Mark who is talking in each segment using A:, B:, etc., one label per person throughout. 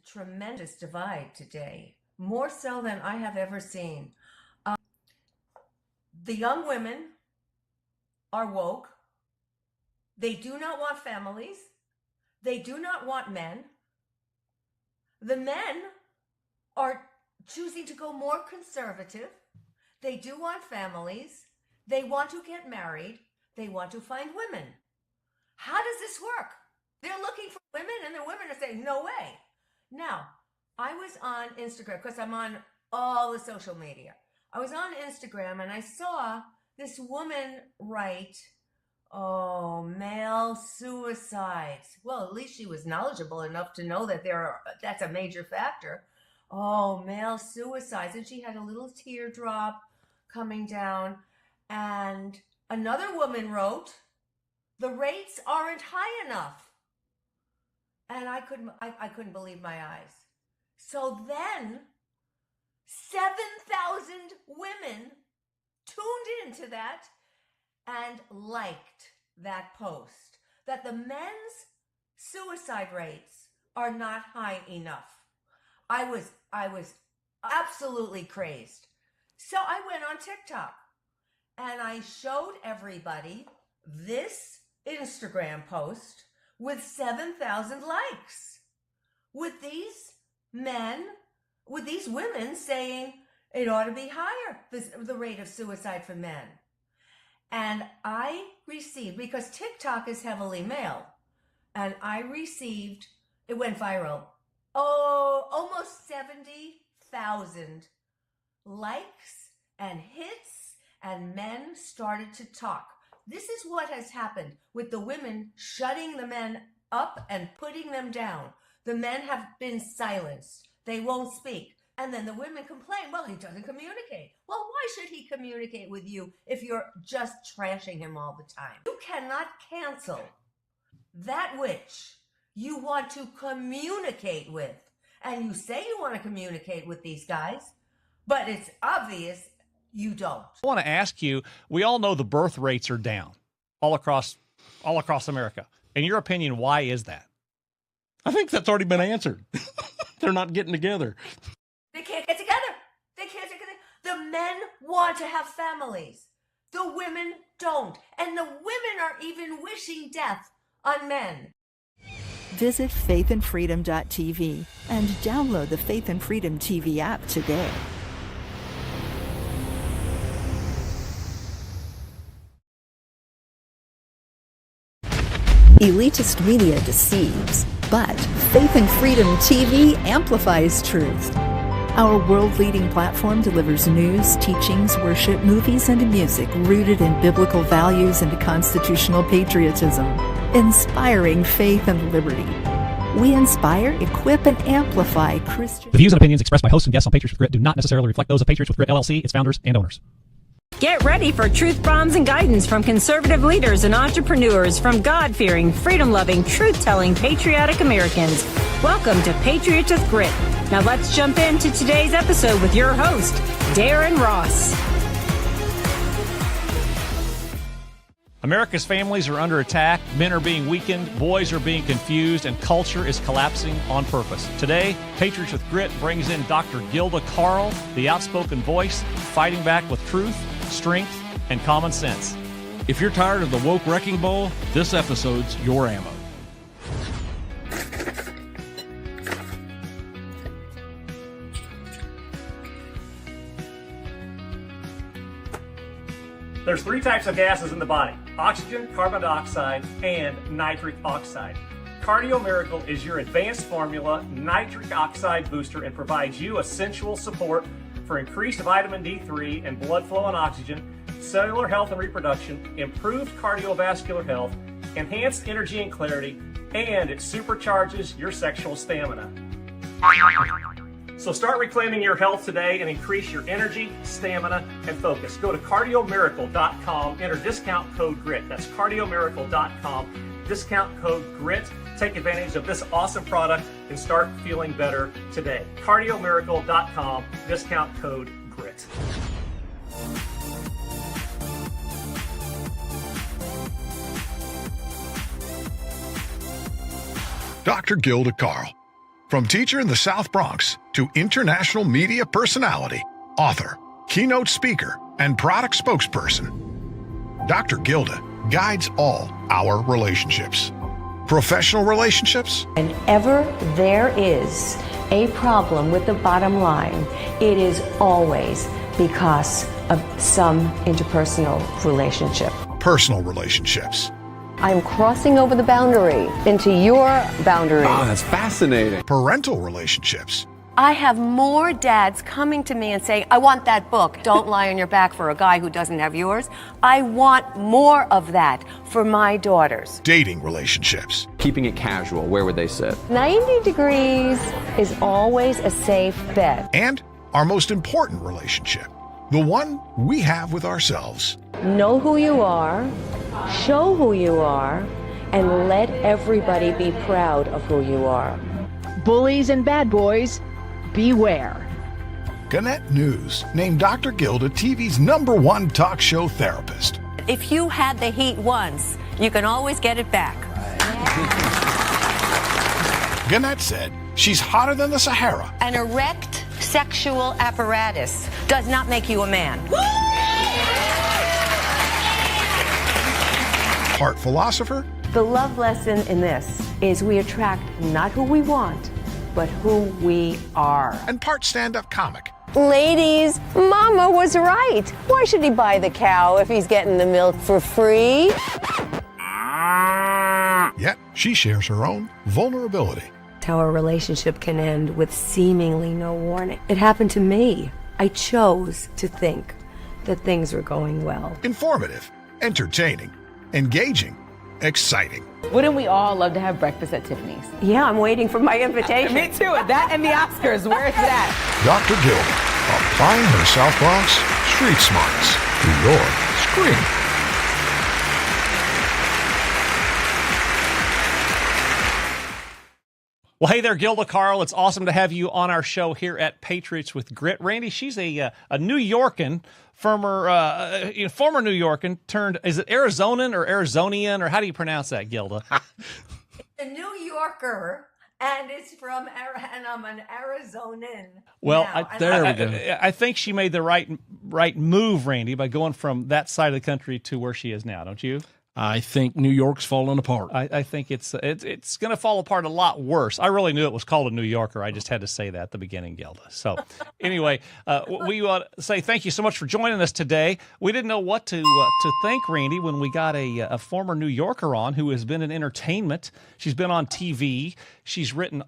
A: tremendous divide today, more so than I have ever seen. The young women are woke. They do not want families. They do not want men. The men are choosing to go more conservative. They do want families. They want to get married. They want to find women. How does this work? They're looking for women, and the women are saying, no way. Now, I was on Instagram because I'm on all the social media. I was on Instagram and I saw this woman write, oh, male suicides. Well, at least she was knowledgeable enough to know that that's a major factor. Oh, male suicides. And she had a little teardrop coming down. And another woman wrote, the rates aren't high enough. And I couldn't believe my eyes. So then 7,000 women tuned into that and liked that post, that the men's suicide rates are not high enough. I was absolutely crazed. So I went on TikTok and I showed everybody this Instagram post with 7,000 likes, with these women saying it ought to be higher, the rate of suicide for men. And I received, because TikTok is heavily male, and it went viral, almost 70,000 likes and hits, and men started to talk. This is what has happened with the women shutting the men up and putting them down. The men have been silenced. They won't speak. And then the women complain, well, he doesn't communicate. Well, why should he communicate with you if you're just trashing him all the time? You cannot cancel that which you want to communicate with. And you say you want to communicate with these guys, but it's obvious you don't.
B: I want to ask you, we all know the birth rates are down all across America. In your opinion, why is that?
C: I think that's already been answered. They're not getting together.
A: They can't get together. The men want to have families. The women don't. And the women are even wishing death on men.
D: Visit faithandfreedom.tv and download the Faith and Freedom TV app today. Elitist media deceives, but Faith and Freedom TV amplifies truth. Our world-leading platform delivers news, teachings, worship, movies, and music rooted in biblical values and constitutional patriotism, inspiring faith and liberty. We inspire, equip, and amplify Christian...
B: The views and opinions expressed by hosts and guests on Patriots with Grit do not necessarily reflect those of Patriots with Grit LLC, its founders, and owners.
E: Get ready for truth bombs and guidance from conservative leaders and entrepreneurs from God-fearing, freedom-loving, truth-telling, patriotic Americans. Welcome to Patriots with Grit. Now let's jump into today's episode with your host, Darren Ross.
B: America's families are under attack, men are being weakened, boys are being confused, and culture is collapsing on purpose. Today, Patriots with Grit brings in Dr. Gilda Carl, the outspoken voice, fighting back with truth, strength, and common sense.
C: If you're tired of the woke wrecking ball, this episode's your ammo.
B: There's 3 types of gases in the body: oxygen, carbon dioxide, and nitric oxide. Cardio Miracle is your advanced formula nitric oxide booster and provides you essential support for increased vitamin D3 and blood flow and oxygen, cellular health and reproduction, improved cardiovascular health, enhanced energy and clarity, and it supercharges your sexual stamina. So start reclaiming your health today and increase your energy, stamina, and focus. Go to cardiomiracle.com, enter discount code GRIT. That's cardiomiracle.com, discount code GRIT. Take advantage of this awesome product and start feeling better today. cardiomiracle.com, discount code GRIT.
F: Dr. Gilda Carl. From teacher in the South Bronx to international media personality, author, keynote speaker, and product spokesperson, Dr. Gilda guides all our relationships. Professional relationships,
G: Whenever there is a problem with the bottom line, it is always because of some interpersonal relationship.
F: personal relationships,
G: I'm crossing over the boundary into your boundary.
H: Oh, that's fascinating.
F: parental relationships,
G: I have more dads coming to me and saying, I want that book. Don't lie on your back for a guy who doesn't have yours. I want more of that for my daughters.
F: dating relationships,
H: Keeping it casual, where would they sit?
G: 90 degrees is always a safe bet.
F: and our most important relationship, the one we have with ourselves.
G: Know who you are, show who you are, and let everybody be proud of who you are.
I: Bullies and bad boys, beware.
F: Gannett News named Dr. Gilda TV's #1 talk show therapist.
A: If you had the heat once, you can always get it back.
F: Gannett said she's hotter than the Sahara,
A: An erect sexual apparatus does not make you a man.
F: part philosopher,
G: The love lesson in this is we attract not who we want, but who we are.
F: and part stand-up comic.
G: Ladies, Mama was right. Why should he buy the cow if he's getting the milk for free?
F: Yet she shares her own vulnerability.
G: How a relationship can end with seemingly no warning. It happened to me. I chose to think that things were going well.
F: Informative, entertaining, engaging, exciting.
I: Wouldn't we all love to have breakfast at Tiffany's?
G: Yeah, I'm waiting for my invitation.
I: Me too. That and the Oscars. Where's that?
F: Dr. Gilda, applying her South Bronx street smarts to your screen.
B: Well, hey there, Gilda Carl. It's awesome to have you on our show here at Patriots with Grit. Randy, she's a New Yorkan, former New Yorkan turned, is it Arizonan or Arizonian, or how do you pronounce that, Gilda?
A: A New Yorker, and it's from, and I'm an Arizonan.
B: Well,
A: now.
C: there we go.
B: I think she made the right move, Randy, by going from that side of the country to where she is now, don't you?
C: I think New York's falling apart.
B: I think it's going to fall apart a lot worse. I really knew it was called a New Yorker. I just had to say that at the beginning, Gilda. So anyway, we want to say thank you so much for joining us today. We didn't know what to thank Randy when we got a former New Yorker on who has been in entertainment. She's been on TV. She's written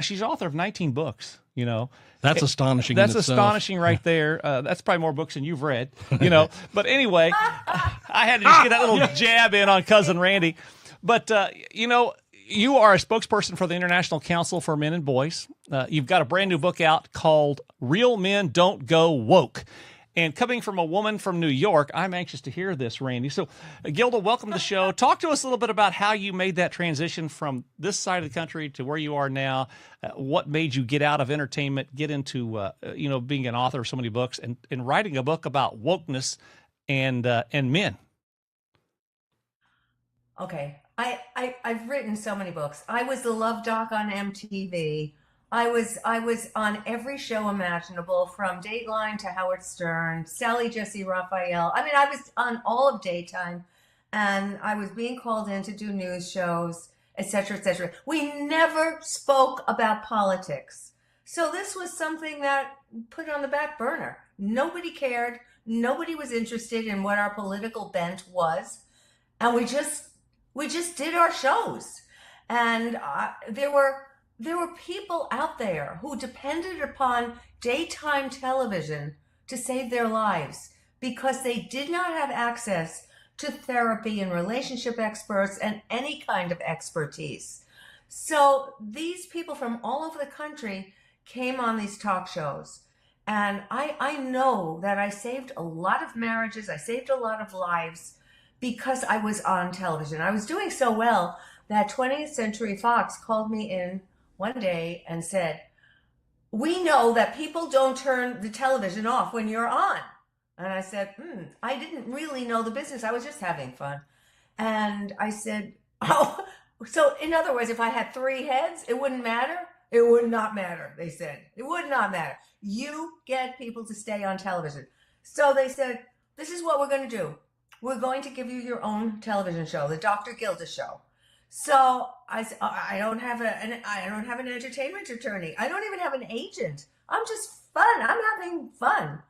B: she's author of 19 books, you know.
C: That's astonishing.
B: That's
C: in itself.
B: astonishing right there. That's probably more books than you've read, you know. But anyway, I had to just get that little jab in on Cousin Randy. But, you know, you are a spokesperson for the International Council for Men and Boys. You've got a brand new book out called Real Men Don't Go Woke. And coming from a woman from New York, I'm anxious to hear this, Randy. So, Gilda, welcome to the show. Talk to us a little bit about how you made that transition from this side of the country to where you are now. What made you get out of entertainment, get into, being an author of so many books and writing a book about wokeness and men?
A: Okay, I've written so many books. I was the love doc on MTV. I was on every show imaginable, from Dateline to Howard Stern, Sally Jesse Raphael. I mean, I was on all of daytime, and I was being called in to do news shows, etc., etc. We never spoke about politics. So this was something that put on the back burner. Nobody cared. Nobody was interested in what our political bent was. And we just did our shows. And there were people out there who depended upon daytime television to save their lives because they did not have access to therapy and relationship experts and any kind of expertise. So these people from all over the country came on these talk shows. And I know that I saved a lot of marriages. I saved a lot of lives because I was on television. I was doing so well that 20th Century Fox called me in one day and said, "We know that people don't turn the television off when you're on." And I said, I didn't really know the business. I was just having fun. And I said, oh, so in other words, if I had 3 heads, it wouldn't matter? It would not matter, they said. It would not matter. You get people to stay on television. So they said, this is what we're going to do. We're going to give you your own television show, the Dr. Gilda Show. So I said, I don't have an entertainment attorney. I don't even have an agent. I'm just fun. I'm having fun.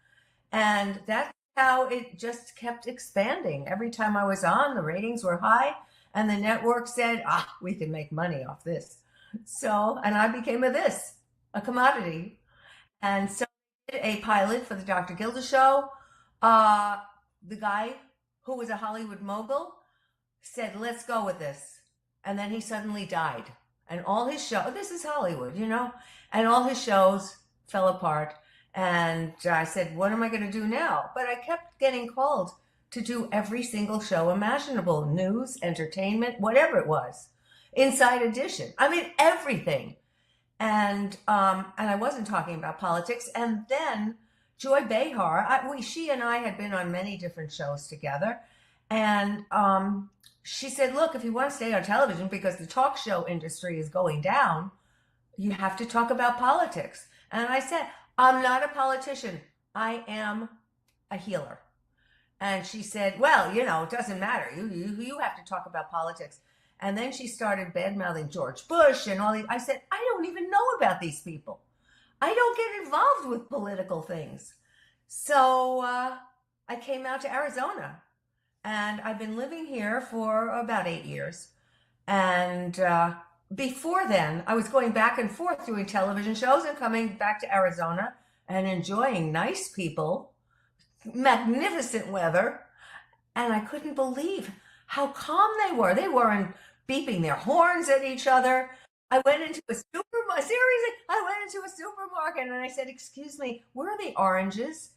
A: And that's how it just kept expanding. Every time I was on, the ratings were high, and the network said, we can make money off this. So, and I became a commodity. And so I did a pilot for the Dr. Gilda Show. The guy who was a Hollywood mogul said, let's go with this. And then he suddenly died. And all his shows, this is Hollywood, and all his shows fell apart. And I said, what am I going to do now? But I kept getting called to do every single show imaginable, news, entertainment, whatever it was, Inside Edition. I mean, everything. And I wasn't talking about politics. And then Joy Behar, she and I had been on many different shows together. And she said, look, if you want to stay on television, because the talk show industry is going down, you have to talk about politics. And I said, I'm not a politician. I am a healer. And she said, well, it doesn't matter. You have to talk about politics. And then she started bad-mouthing George Bush and all these. I said, I don't even know about these people. I don't get involved with political things. So I came out to Arizona. And I've been living here for about 8 years. And before then, I was going back and forth doing television shows and coming back to Arizona and enjoying nice people, magnificent weather. And I couldn't believe how calm they were. They weren't beeping their horns at each other. I went into a supermarket and I said, excuse me, where are the oranges?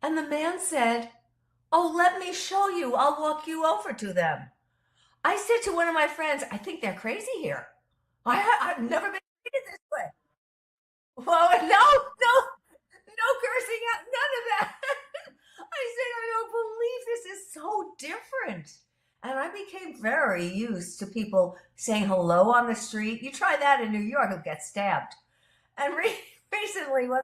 A: And the man said, oh, let me show you. I'll walk you over to them. I said to one of my friends, I think they're crazy here. I've never been treated this way. Well, no cursing out, none of that. I said, I don't believe this is so different. And I became very used to people saying hello on the street. You try that in New York, you'll get stabbed. And recently, one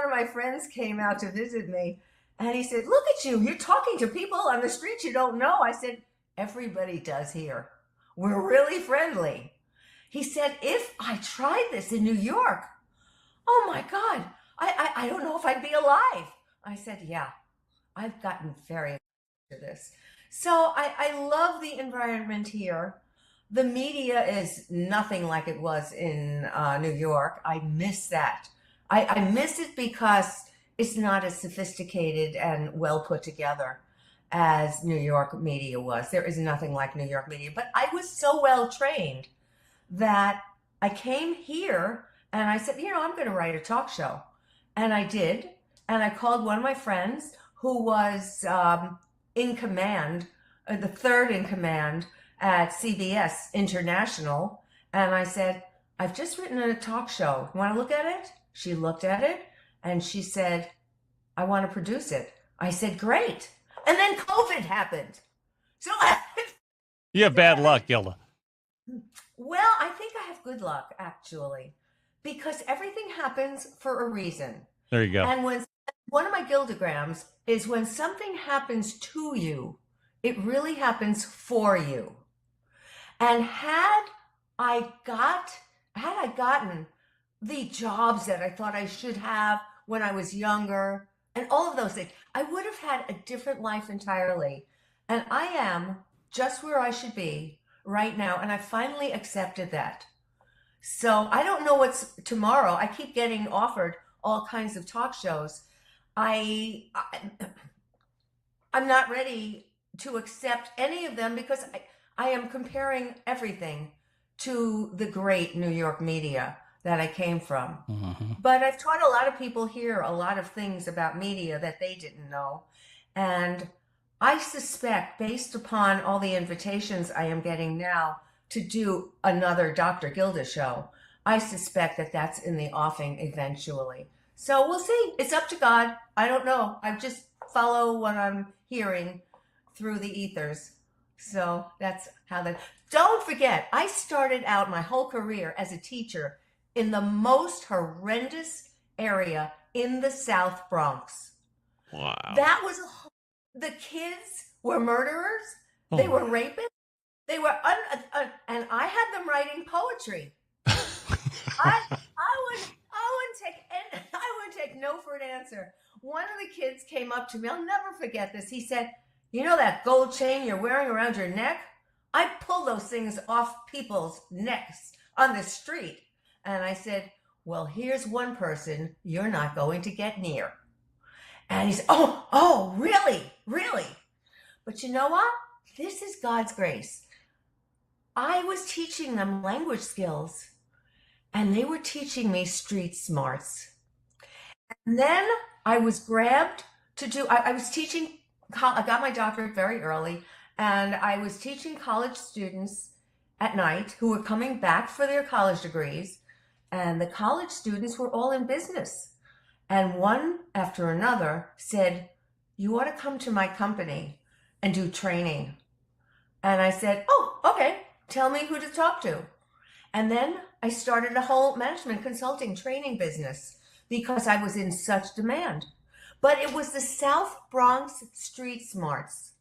A: of my friends came out to visit me, and he said, look at you, you're talking to people on the street you don't know. I said, everybody does here. We're really friendly. He said, if I tried this in New York, oh my God, I don't know if I'd be alive. I said, yeah, I've gotten very to this. So I love the environment here. The media is nothing like it was in New York. I miss that. I miss it because it's not as sophisticated and well put together as New York media was. There is nothing like New York media. But I was so well trained that I came here and I said, I'm going to write a talk show. And I did. And I called one of my friends who was in command, the third in command at CBS International. And I said, I've just written a talk show. You want to look at it? She looked at it and she said, I want to produce it. I said, great. And then COVID happened. So
C: you have bad luck, Gilda.
A: Well, I think I have good luck, actually, because everything happens for a reason.
C: There you go.
A: And when one of my Gildagrams is when something happens to you, it really happens for you. And had I gotten the jobs that I thought I should have when I was younger and all of those things, I would have had a different life entirely. And I am just where I should be right now. And I finally accepted that. So I don't know what's tomorrow. I keep getting offered all kinds of talk shows. I'm not ready to accept any of them because I am comparing everything to the great New York media that I came from. Mm-hmm. But I've taught a lot of people here a lot of things about media that they didn't know. And I suspect, based upon all the invitations I am getting now to do another Dr. Gilda show, I suspect that that's in the offing eventually. So we'll see. It's up to God. I don't know. I just follow what I'm hearing through the ethers. So that's how that. Don't forget, I started out my whole career as a teacher in the most horrendous area in the South Bronx.
C: Wow.
A: That was the kids were murderers. They were rapists. They were and I had them writing poetry. I wouldn't take no for an answer. One of the kids came up to me. I'll never forget this. He said, "You know that gold chain you're wearing around your neck? I pull those things off people's necks on the street." And I said, "Well, here's one person you're not going to get near." And he said, "Oh, really? Really?" But you know what? This is God's grace. I was teaching them language skills, and they were teaching me street smarts. And then I was grabbed to do, I was teaching, I got my doctorate very early, and I was teaching college students at night who were coming back for their college degrees, and the college students were all in business. And one after another said, "You ought to come to my company and do training." And I said, "Oh, okay. Tell me who to talk to." And then I started a whole management consulting training business because I was in such demand. But it was the South Bronx street smarts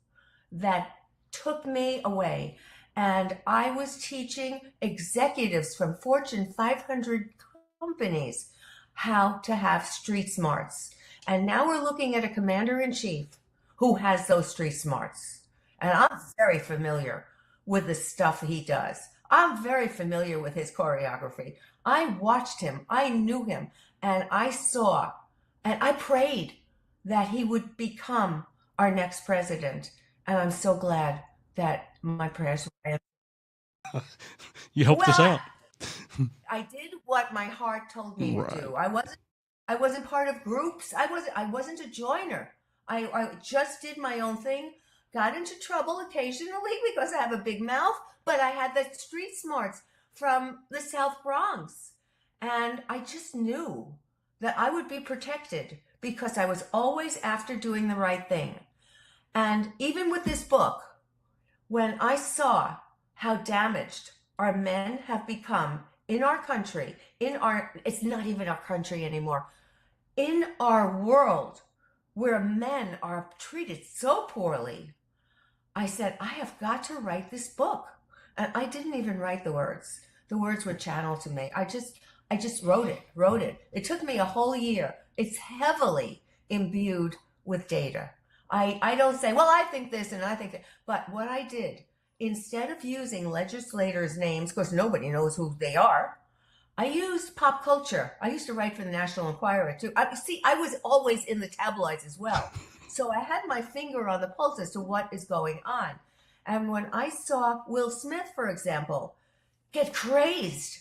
A: that took me away. And I was teaching executives from Fortune 500 companies how to have street smarts. And now we're looking at a commander-in-chief who has those street smarts. And I'm very familiar with the stuff he does. I'm very familiar with his choreography. I watched him, I knew him, and I saw, and I prayed that he would become our next president. And I'm so glad that my prayers were answered.
C: You helped us out.
A: I did what my heart told me to do. I wasn't part of groups. I wasn't a joiner. I just did my own thing. Got into trouble occasionally because I have a big mouth, but I had the street smarts from the South Bronx. And I just knew that I would be protected because I was always after doing the right thing. And even with this book, when I saw how damaged our men have become in our country, it's not even our country anymore, in our world where men are treated so poorly, I said, I have got to write this book. And I didn't even write the words. The words were channeled to me. I just wrote it. It took me a whole year. It's heavily imbued with data. I don't say, well, I think this and I think that. But what I did, instead of using legislators' names, because nobody knows who they are, I used pop culture. I used to write for the National Enquirer too. I was always in the tabloids as well. So I had my finger on the pulse as to what is going on. And when I saw Will Smith, for example, get crazed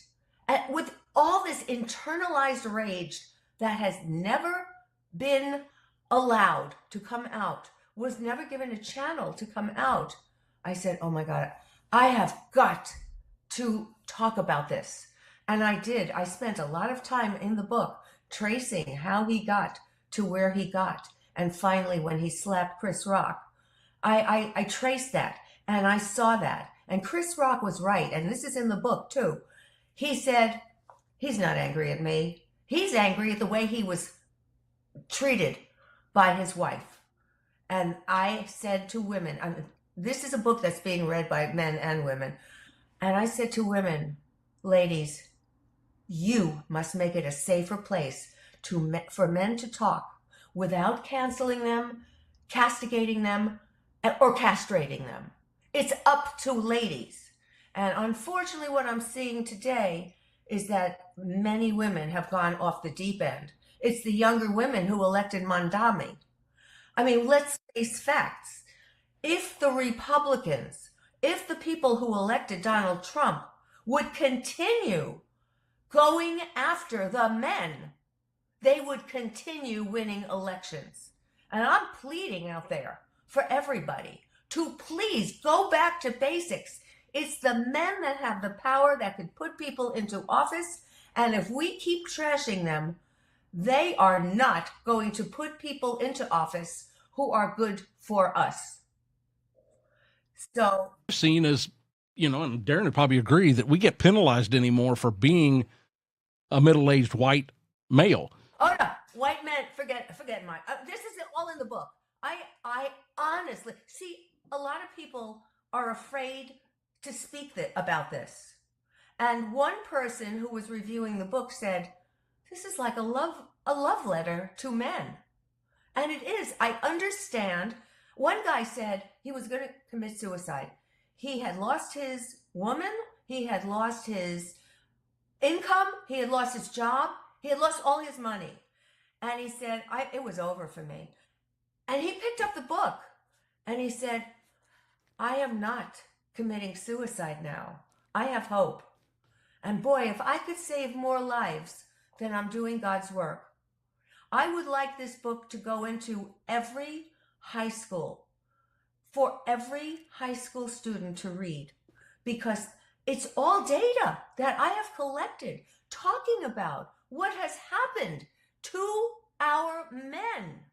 A: with all this internalized rage that has never been allowed to come out, was never given a channel to come out, I said, oh my God, I have got to talk about this. And I did. I spent a lot of time in the book tracing how he got to where he got. And finally, when he slapped Chris Rock, I traced that and I saw that. And Chris Rock was right. And this is in the book too. He said, he's not angry at me. He's angry at the way he was treated by his wife. And I said to women, this is a book that's being read by men and women. And I said to women, ladies, you must make it a safer place for men to talk without canceling them, castigating them, or castrating them. It's up to ladies. And unfortunately, what I'm seeing today is that many women have gone off the deep end. It's the younger women who elected Mondami. I mean, let's face facts. If the Republicans, if the people who elected Donald Trump would continue going after the men, they would continue winning elections. And I'm pleading out there for everybody to please go back to basics. It's the men that have the power that could put people into office. And if we keep trashing them, they are not going to put people into office who are good for us. So,
C: Seen as, and Darren would probably agree that we get penalized anymore for being a middle-aged white male.
A: oh no, white men, forget mine. This is all in the book. I honestly see a lot of people are afraid to speak about this. And one person who was reviewing the book said, "This is like a love letter to men." And it is. I understand. One guy said he was going to commit suicide. He had lost his woman, he had lost his income, he had lost his job, he had lost all his money. And he said, it was over for me. And he picked up the book and he said, "I am not committing suicide now. I have hope. And boy, if I could save more lives, then I'm doing God's work." I would like this book to go into every high school, for every high school student to read, because it's all data that I have collected talking about what has happened to our men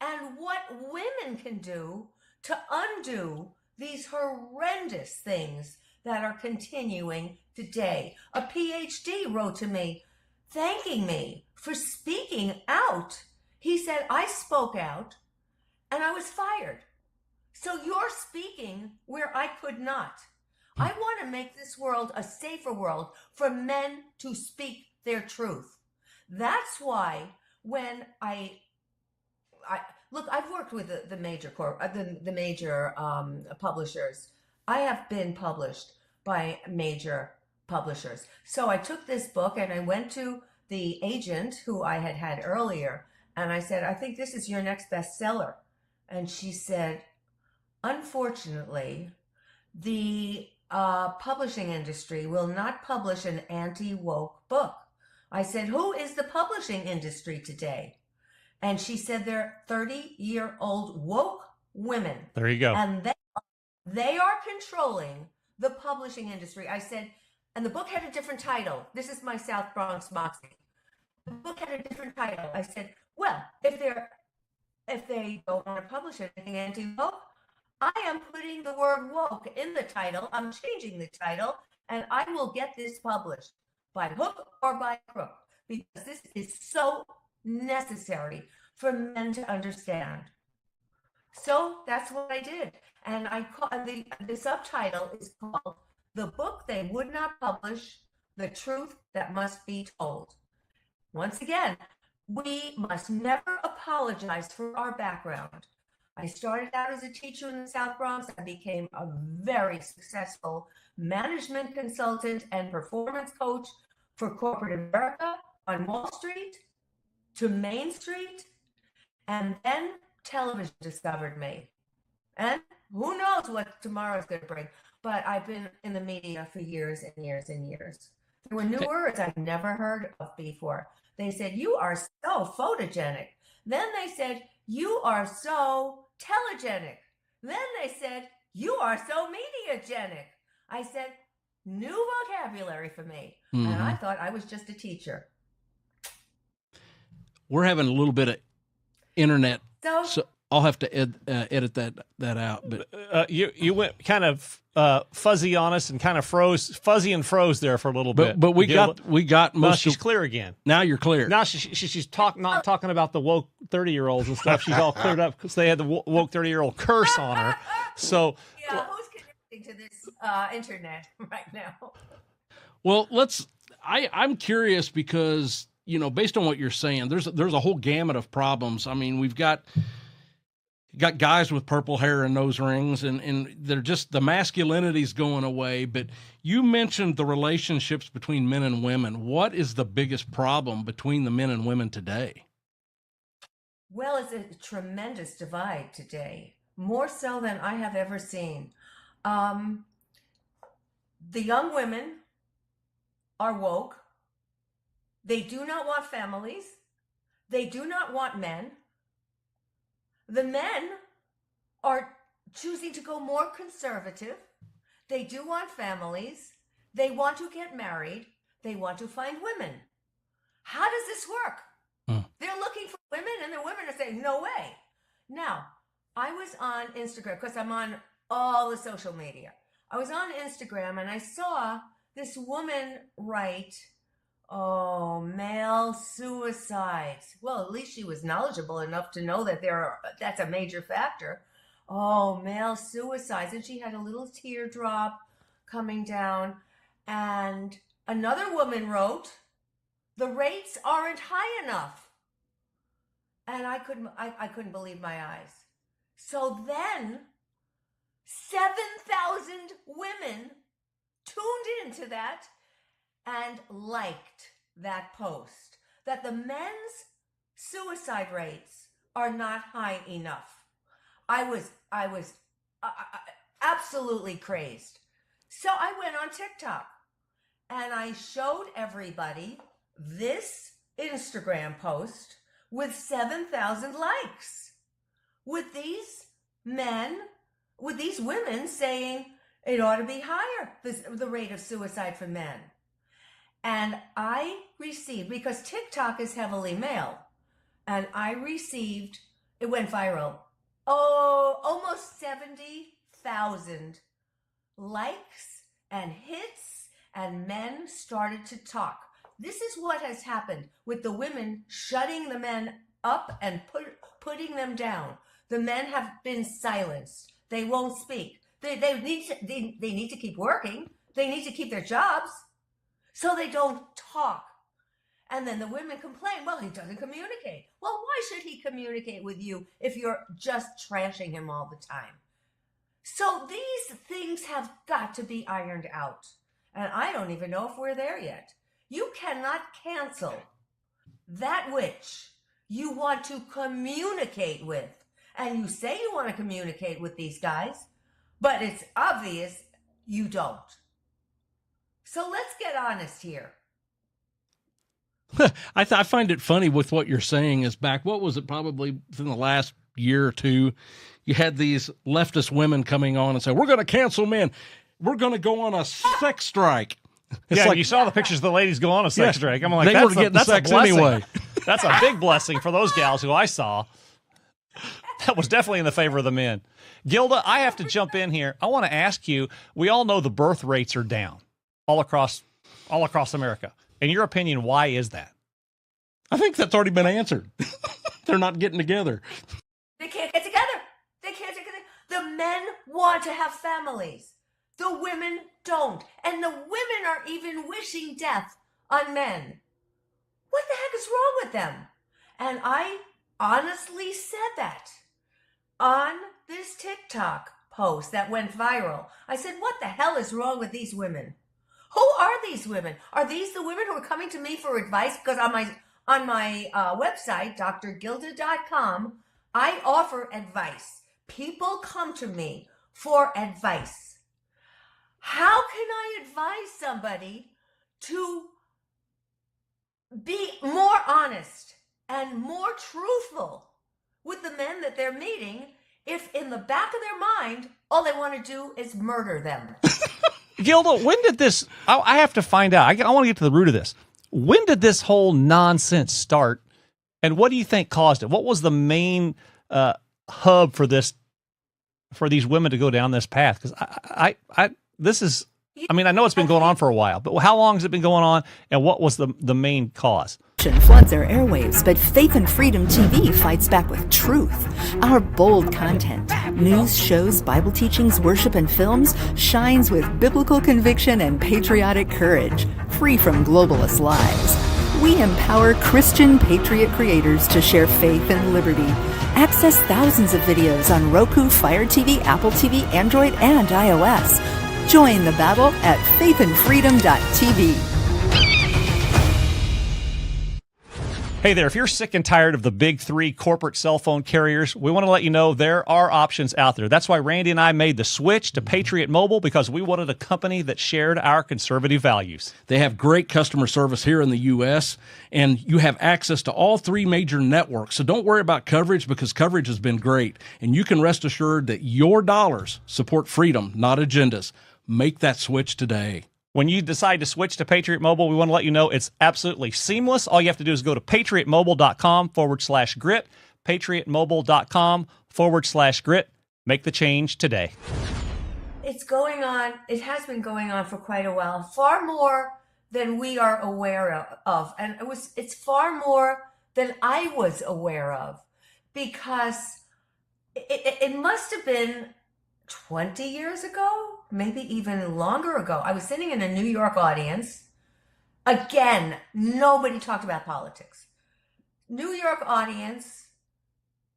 A: and what women can do to undo these horrendous things that are continuing today. A PhD wrote to me thanking me for speaking out. He said, "I spoke out and I was fired. So you're speaking where I could not." I want to make this world a safer world for men to speak their truth. That's why when I look, I've worked with the major publishers. I have been published by major publishers. So I took this book and I went to the agent who I had earlier, and I said, "I think this is your next bestseller." And she said, "Unfortunately, the publishing industry will not publish an anti-woke book." I said, "Who is the publishing industry today?" And she said, "They're 30-year-old woke women.
B: There you go.
A: And they are controlling the publishing industry." I said, and the book had a different title. This is my South Bronx Moxie. The book had a different title. I said, well, if they don't want to publish anything anti-woke, I am putting the word woke in the title. I'm changing the title, and I will get this published by hook or by crook, because this is so necessary for men to understand. So that's what I did. And I call the subtitle is called "The Book They Would Not Publish, The Truth That Must Be Told." Once again, we must never apologize for our background. I started out as a teacher in the South Bronx. I became a very successful management consultant and performance coach for corporate America on Wall Street to Main Street. And then television discovered me. And who knows what tomorrow's going to bring. But I've been in the media for years and years and years. There were new words I've never heard of before. They said, "You are so photogenic." Then they said, "You are so telegenic." Then they said, "You are so mediagenic." I said, new vocabulary for me.
C: Mm-hmm.
A: And I thought I was just a teacher.
C: We're having a little bit of internet,
A: So
C: I'll have to edit that out. But
B: You went kind of fuzzy on us and kind of froze there for a little bit.
C: But we got
B: No,
C: most.
B: she's clear again.
C: Now you're clear.
B: Now she's not talking about the woke 30-year-olds and stuff. She's all cleared up because they had the woke 30-year-old curse on her. So
A: yeah, who's connecting to this internet right now?
C: Well, I'm curious because, based on what you're saying, there's a whole gamut of problems. I mean, we've got guys with purple hair and nose rings, and they're just, the masculinity's going away. But you mentioned the relationships between men and women. What is the biggest problem between the men and women today?
A: Well, it's a tremendous divide today, more so than I have ever seen. The young women are woke. They do not want families. They do not want men. The men are choosing to go more conservative. They do want families. They want to get married. They want to find women. How does this work? They're looking for women, and the women are saying, no way. Now, I was on Instagram because I'm on all the social media. I was on Instagram and I saw this woman write, "Oh, male suicides." Well, at least she was knowledgeable enough to know that that's a major factor. "Oh, male suicides." And she had a little teardrop coming down. And another woman wrote, "The rates aren't high enough." And I couldn't believe my eyes. So then 7,000 women tuned into that and liked that post, that the men's suicide rates are not high enough. I was absolutely crazed. So I went on TikTok and I showed everybody this Instagram post with 7,000 likes, with these women saying it ought to be higher, the rate of suicide for men. And I received, because TikTok is heavily male, and it went viral, almost 70,000 likes and hits, and men started to talk. This is what has happened with the women shutting the men up and putting them down. The men have been silenced. They won't speak. They need to keep working. They need to keep their jobs, so they don't talk. And then the women complain, "Well, he doesn't communicate." Well, why should he communicate with you if you're just trashing him all the time? So these things have got to be ironed out. And I don't even know if we're there yet. You cannot cancel that which you want to communicate with. And you say you want to communicate with these guys, but it's obvious you don't. So let's get honest here.
C: I find it funny with what you're saying is back, what was it, probably within the last year or two, you had these leftist women coming on and say, "We're going to cancel men. We're going to go on a sex strike."
J: It's you saw the pictures of the ladies go on a sex strike. I'm like,
C: they were getting sex anyway.
J: That's a big blessing for those gals who I saw. That was definitely in the favor of the men. Gilda, I have to jump in here. I want to ask you, we all know the birth rates are down all across America. In your opinion, why is that?
C: I think that's already been answered. They're not getting together.
A: They can't get together. The men want to have families. The women don't. And the women are even wishing death on men. What the heck is wrong with them? And I honestly said that on this TikTok post that went viral. I said, what the hell is wrong with these women? Who are these women? Are these the women who are coming to me for advice? Because on my website, drgilda.com, I offer advice. People come to me for advice. How can I advise somebody to be more honest and more truthful with the men that they're meeting if in the back of their mind, all they want to do is murder them?
J: Gilda, when did this, I have to find out. I want to get to the root of this. When did this whole nonsense start, and what do you think caused it? What was the main hub for this, for these women to go down this path? Because I know it's been going on for a while, but how long has it been going on, and what was the main cause?
D: Floods our airwaves, but Faith and Freedom TV fights back with truth. Our bold content, news, shows, Bible teachings, worship, and films shines with biblical conviction and patriotic courage, free from globalist lies. We empower Christian patriot creators to share faith and liberty. Access thousands of videos on Roku, FireTV, Apple TV, Android, and iOS. Join the battle at faithandfreedom.tv.
J: Hey there, if you're sick and tired of the big three corporate cell phone carriers, we want to let you know there are options out there. That's why Randy and I made the switch to Patriot Mobile, because we wanted a company that shared our conservative values.
C: They have great customer service here in the U.S., and you have access to all three major networks. So don't worry about coverage, because coverage has been great. And you can rest assured that your dollars support freedom, not agendas. Make that switch today.
J: When you decide to switch to Patriot Mobile, we want to let you know it's absolutely seamless. All you have to do is go to patriotmobile.com/grit, patriotmobile.com/grit. Make the change today.
A: It's going on. It has been going on for quite a while, far more than we are aware of. And it's far more than I was aware of, because it must have been 20 years ago, maybe even longer ago. I was sitting in a New York audience. Again, nobody talked about politics. New York audience.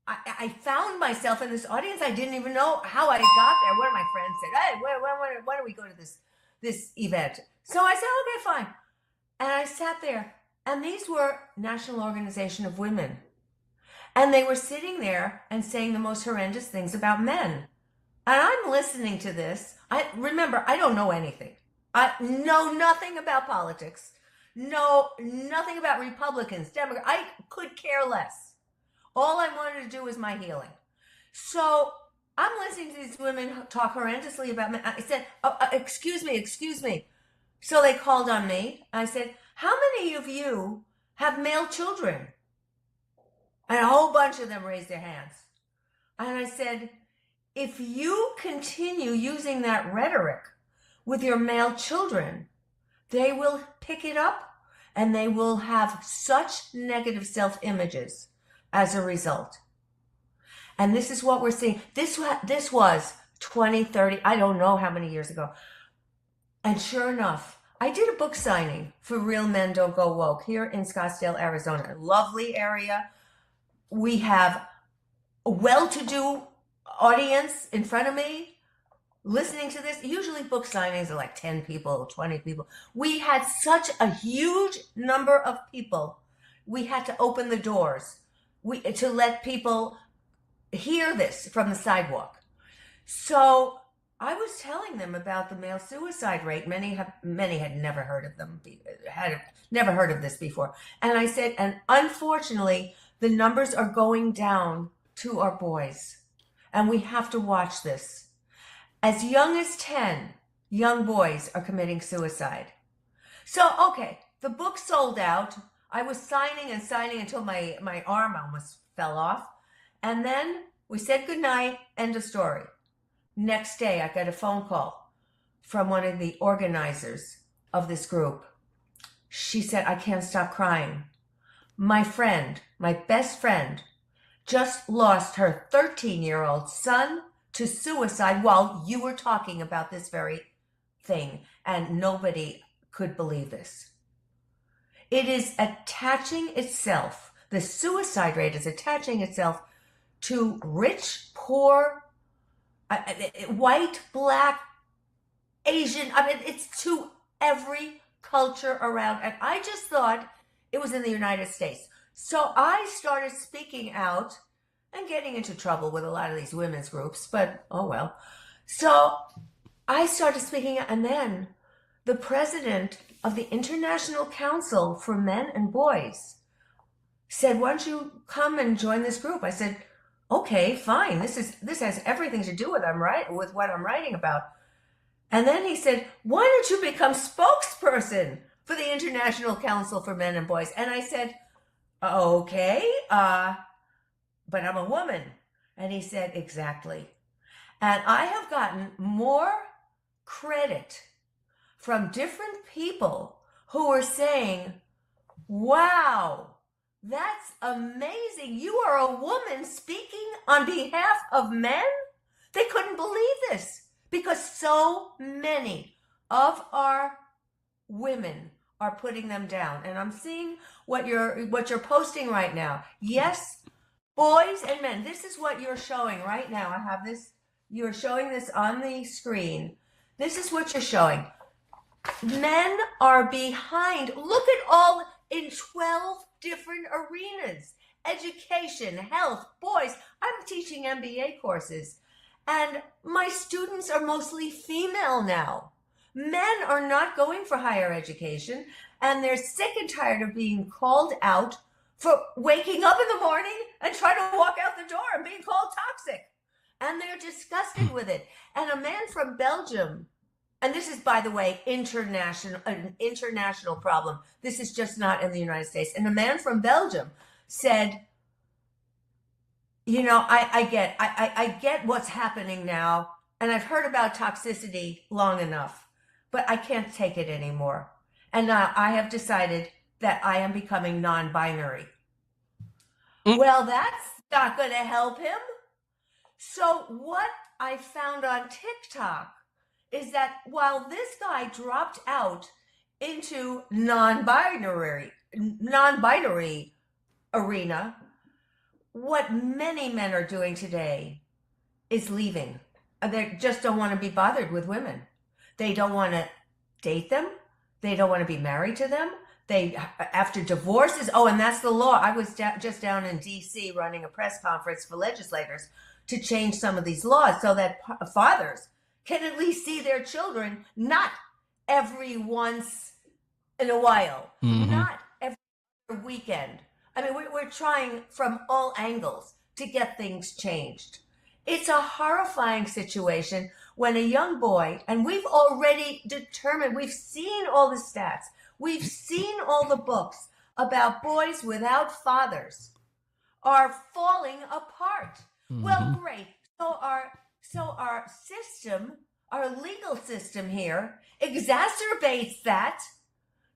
A: I found myself in this audience. I didn't even know how I got there. One of my friends said, "Hey, why don't we go to this event?" So I said, "Okay, fine." And I sat there, and these were National Organization of Women. And they were sitting there and saying the most horrendous things about men. And I'm listening to this. Remember, I don't know anything. I know nothing about politics. Know nothing about Republicans, Democrats. I could care less. All I wanted to do was my healing. So I'm listening to these women talk horrendously about men. I said, excuse me. So they called on me. I said, how many of you have male children? And a whole bunch of them raised their hands. And I said, if you continue using that rhetoric with your male children, they will pick it up and they will have such negative self-images as a result. And this is what we're seeing. This was 20, 30, I don't know how many years ago. And sure enough, I did a book signing for Real Men Don't Go Woke here in Scottsdale, Arizona. A lovely area. We have a well-to-do audience in front of me listening to this. Usually book signings are like 10 people, 20 people. We had such a huge number of people. We had to open the doors to let people hear this from the sidewalk. So I was telling them about the male suicide rate. Many had never heard of them, had never heard of this before. And I said, and unfortunately, the numbers are going down to our boys. And we have to watch this. As young as 10, young boys are committing suicide. So, okay, the book sold out. I was signing until my arm almost fell off. And then we said goodnight, end of story. Next day, I got a phone call from one of the organizers of this group. She said, I can't stop crying. My friend, my best friend, just lost her 13-year-old son to suicide while you were talking about this very thing. And nobody could believe this. It is attaching itself, the suicide rate is attaching itself to rich, poor, white, black, Asian. I mean, it's to every culture around. And I just thought it was in the United States. So I started speaking out and getting into trouble with a lot of these women's groups, but oh well. So I started speaking out, and then the president of the International Council for Men and Boys said, why don't you come and join this group? I said, okay, fine. This has everything to do with what I'm writing about. And then he said, why don't you become spokesperson for the International Council for Men and Boys? And I said, okay, but I'm a woman. And he said, exactly. And I have gotten more credit from different people who are saying, wow, that's amazing. You are a woman speaking on behalf of men? They couldn't believe this because so many of our women are putting them down. And I'm seeing what you're posting right now. Yes, boys and men. This is what you're showing right now. I have this. You're showing this on the screen. This is what you're showing. Men are behind. Look at all in 12 different arenas. Education, health, boys. I'm teaching MBA courses. And my students are mostly female now. Men are not going for higher education. And they're sick and tired of being called out for waking up in the morning and trying to walk out the door and being called toxic. And they're disgusted with it. And a man from Belgium, and this is, by the way, an international problem. This is just not in the United States. And a man from Belgium said, you know, I get what's happening now. and I've heard about toxicity long enough, but I can't take it anymore. And now I have decided that I am becoming non-binary. Well, that's not going to help him. So what I found on TikTok is that while this guy dropped out into non-binary arena, what many men are doing today is leaving. They just don't want to be bothered with women. They don't want to date them. They don't want to be married to them. They, after divorces, and that's the law. I was just down in DC running a press conference for legislators to change some of these laws so that fathers can at least see their children, not every once in a while, not every weekend. I mean, we're trying from all angles to get things changed. It's a horrifying situation when a young boy, and we've already determined, we've seen all the stats, we've seen all the books about boys without fathers are falling apart. Well, great. So our system, our legal system here exacerbates that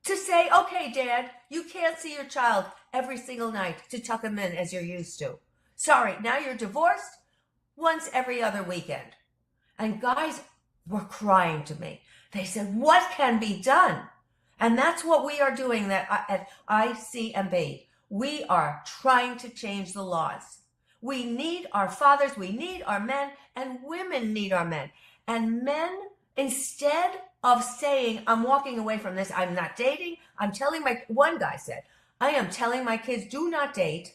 A: to say, okay, Dad, you can't see your child every single night to tuck him in as you're used to. Sorry, now you're divorced once every other weekend. And guys were crying to me. They said, what can be done? And that's what we are doing at ICMB. We are trying to change the laws. We need our fathers, we need our men, and women need our men. And men, instead of saying, I'm walking away from this, I'm not dating, one guy said, I am telling my kids, do not date,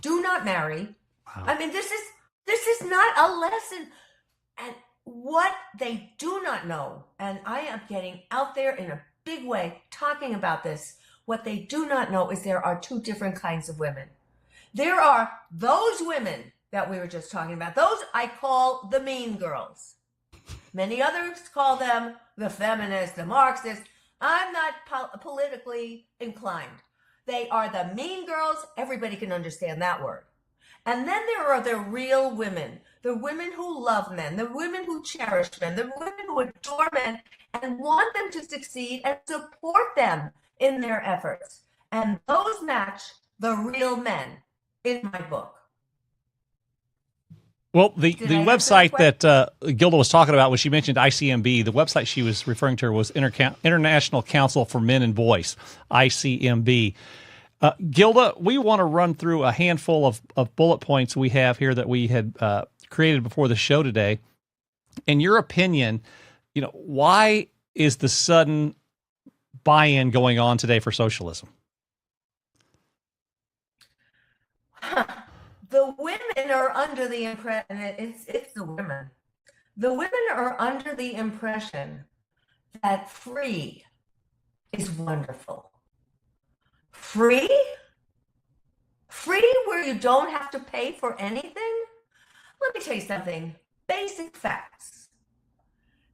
A: do not marry. Wow. I mean, this is not a lesson. And what they do not know, and I am getting out there in a big way talking about this, what they do not know is there are two different kinds of women. There are those women that we were just talking about. Those I call the mean girls. Many others call them the feminists, the Marxists. I'm not politically inclined. They are the mean girls. Everybody can understand that word. And then there are the real women, the women who love men, the women who cherish men, the women who adore men and want them to succeed and support them in their efforts. And those match the real men in my book.
J: Well, the website that Gilda was talking about when she mentioned ICMB, the website she was referring to was International Council for Men and Boys, ICMB. Gilda, we want to run through a handful of bullet points we have here that we had created before the show today. In your opinion, why is the sudden buy-in going on today for socialism?
A: The women are under the impression, it's the women. The women are under the impression that free is wonderful. Free? Free where you don't have to pay for anything? Let me tell you something. Basic facts.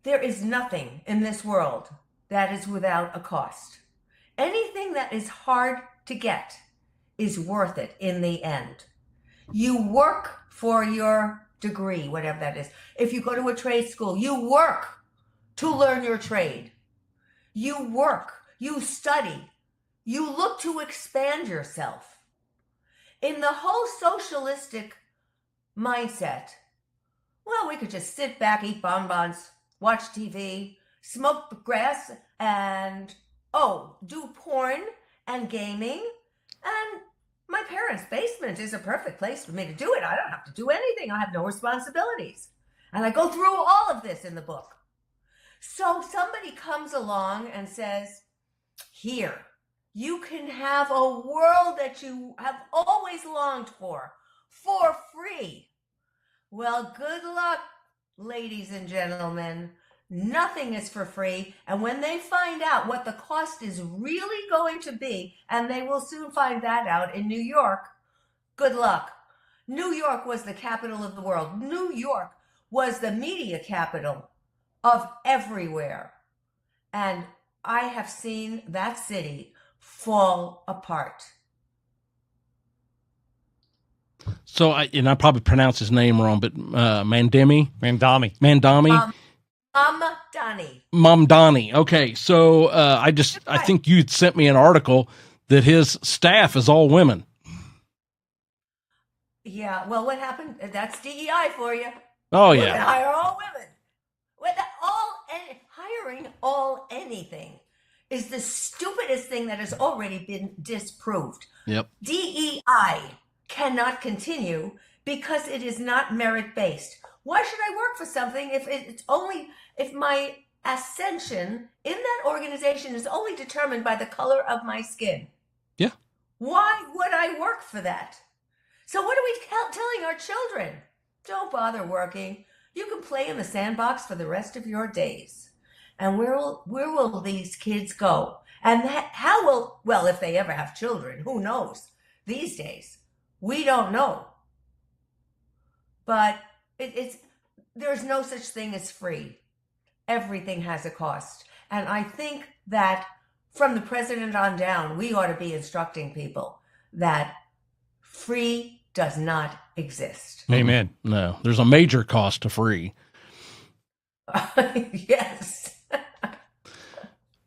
A: There is nothing in this world that is without a cost. Anything that is hard to get is worth it in the end. You work for your degree, whatever that is. If you go to a trade school, you work to learn your trade. You work, you study, you look to expand yourself. In the whole socialistic mindset, well, we could just sit back, eat bonbons, watch TV, smoke grass, and, do porn and gaming. And my parents' basement is a perfect place for me to do it. I don't have to do anything. I have no responsibilities. And I go through all of this in the book. So somebody comes along and says, here, you can have a world that you have always longed for free. Well, good luck, ladies and gentlemen. Nothing is for free. And when they find out what the cost is really going to be, and they will soon find that out in New York, good luck. New York was the capital of the world. New York was the media capital of everywhere. And I have seen that city fall apart.
C: So, I probably pronounced his name wrong, but Mandami.
A: Donnie.
C: Mamdani. Okay, so I think you sent me an article that his staff is all women.
A: Yeah, well, what happened? That's DEI for you.
C: Oh,
A: We're
C: yeah.
A: gonna hire all women. Hiring all anything is the stupidest thing that has already been disproved.
C: Yep.
A: DEI cannot continue because it is not merit-based. Why should I work for something if my ascension in that organization is only determined by the color of my skin?
C: Yeah.
A: Why would I work for that? So what are we telling our children? Don't bother working. You can play in the sandbox for the rest of your days. And where will these kids go? And if they ever have children, who knows? These days, we don't know. But there's no such thing as free. Everything has a cost. And I think that from the president on down, we ought to be instructing people that free does not exist.
J: Amen.
C: No, there's a major cost to free.
A: Yes.